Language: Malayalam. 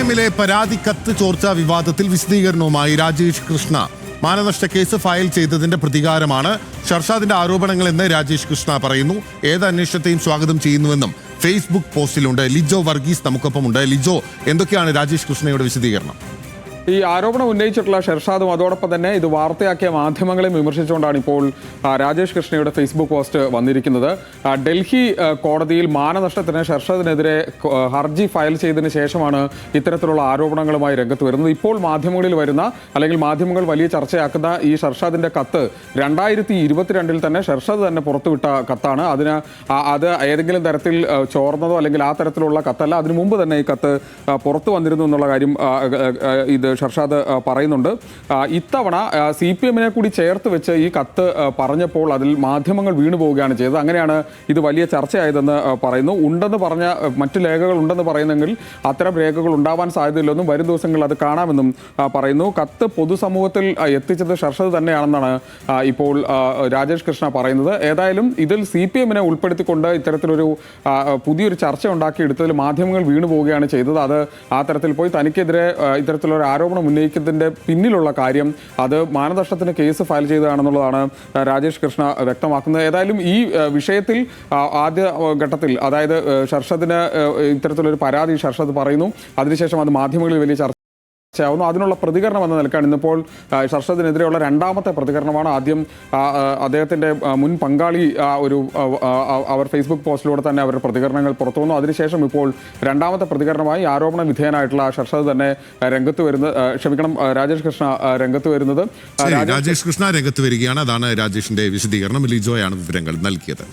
എമ്മിലെ പരാതി കത്ത് ചോർച്ചാ വിവാദത്തിൽ വിശദീകരണവുമായി രാജേഷ് കൃഷ്ണ. മാനനഷ്ട കേസ് ഫയൽ ചെയ്തതിന്റെ പ്രതികാരമാണ് ഷർഷാദിന്റെ ആരോപണങ്ങളെന്ന് രാജേഷ് കൃഷ്ണ പറയുന്നു. ഏത് അന്വേഷണത്തെയും സ്വാഗതം ചെയ്യുന്നുവെന്നും ഫേസ്ബുക്ക് പോസ്റ്റിലുണ്ട്. ലിജോ വർഗീസ് നമുക്കൊപ്പമുണ്ട്. ലിജോ, എന്തൊക്കെയാണ് രാജേഷ് കൃഷ്ണയുടെ വിശദീകരണം? ഈ ആരോപണം ഉന്നയിച്ചിട്ടുള്ള ഷെർഷാദും അതോടൊപ്പം തന്നെ ഇത് വാർത്തയാക്കിയ മാധ്യമങ്ങളെ വിമർശിച്ചുകൊണ്ടാണ് ഇപ്പോൾ രാജേഷ് കൃഷ്ണയുടെ ഫേസ്ബുക്ക് പോസ്റ്റ് വന്നിരിക്കുന്നത്. ഡൽഹി കോടതിയിൽ മാനനഷ്ടത്തിന് ഷെർഷാദിനെതിരെ ഹർജി ഫയൽ ചെയ്തതിന് ശേഷമാണ് ഇത്തരത്തിലുള്ള ആരോപണങ്ങളുമായി രംഗത്ത് വരുന്നത്. ഇപ്പോൾ മാധ്യമങ്ങളിൽ വരുന്ന അല്ലെങ്കിൽ മാധ്യമങ്ങൾ വലിയ ചർച്ചയാക്കുന്ന ഈ ഷെർഷാദിന്റെ കത്ത് 2022 തന്നെ ഷെർഷാദ് തന്നെ പുറത്തുവിട്ട കത്താണ്. അത് ഏതെങ്കിലും തരത്തിൽ ചോർന്നതോ അല്ലെങ്കിൽ ആ തരത്തിലുള്ള കത്തല്ല. അതിനു മുമ്പ് തന്നെ ഈ കത്ത് പുറത്തു വന്നിരുന്നു എന്നുള്ള കാര്യം ഇത് ഷർഷാദ് പറയുന്നുണ്ട്. ഇത്തവണ CPM കൂടി ചേർത്ത് വെച്ച് ഈ കത്ത് പറഞ്ഞപ്പോൾ അതിൽ മാധ്യമങ്ങൾ വീണു പോവുകയാണ് ചെയ്തത്. അങ്ങനെയാണ് ഇത് വലിയ ചർച്ചയായതെന്ന് പറയുന്നു. ഉണ്ടെന്ന് പറഞ്ഞ മറ്റു രേഖകൾ ഉണ്ടെന്ന് പറയുന്നെങ്കിൽ അത്തരം രേഖകൾ ഉണ്ടാവാൻ സാധ്യതയില്ലെന്നും വരും ദിവസങ്ങളിൽ അത് കാണാമെന്നും പറയുന്നു. കത്ത് പൊതുസമൂഹത്തിൽ എത്തിച്ചത് ഷർഷാദ് തന്നെയാണെന്നാണ് ഇപ്പോൾ രാജേഷ് കൃഷ്ണ പറയുന്നത്. ഏതായാലും ഇതിൽ CPM ഉൾപ്പെടുത്തിക്കൊണ്ട് ഇത്തരത്തിലൊരു പുതിയൊരു ചർച്ച ഉണ്ടാക്കിയെടുത്തതിൽ മാധ്യമങ്ങൾ വീണു പോവുകയാണ് ചെയ്തത്. അത് ആ തരത്തിൽ പോയി തനിക്കെതിരെ ഇത്തരത്തിലൊരു ആരോപണം ഉന്നയിക്കുന്നതിന്റെ പിന്നിലുള്ള കാര്യം അത് മാനനഷ്ടത്തിന് കേസ് ഫയൽ ചെയ്തതാണെന്നുള്ളതാണ് രാജേഷ് കൃഷ്ണ വ്യക്തമാക്കുന്നത്. ഏതായാലും ഈ വിഷയത്തിൽ ആദ്യ ഘട്ടത്തിൽ അതായത് ഷർഷാദിന് ഇത്തരത്തിലൊരു പരാതി ഷർഷാദ് പറയുന്നു. അതിനുശേഷം അത് മാധ്യമങ്ങളിൽ വലിയ ചർച്ചയാവുന്നു. അതിനുള്ള പ്രതികരണം എന്ന നിലക്കാണ് ഇന്നിപ്പോൾ ഷർഷാദിനെതിരെയുള്ള രണ്ടാമത്തെ പ്രതികരണമാണ്. ആദ്യം അദ്ദേഹത്തിൻ്റെ മുൻ പങ്കാളി അവർ ഫേസ്ബുക്ക് പോസ്റ്റിലൂടെ തന്നെ അവരുടെ പ്രതികരണങ്ങൾ പുറത്തു വന്നു. അതിനുശേഷം ഇപ്പോൾ രണ്ടാമത്തെ പ്രതികരണമായി ആരോപണ വിധേയനായിട്ടുള്ള ഷർഷാദ് തന്നെ രാജേഷ് കൃഷ്ണ രംഗത്ത് വരുന്നത്. രാജേഷ് കൃഷ്ണ രംഗത്ത് വരികയാണ്. അതാണ് രാജേഷിന്റെ വിശദീകരണം. ലിജോയാണ് വിവരങ്ങൾ നൽകിയത്.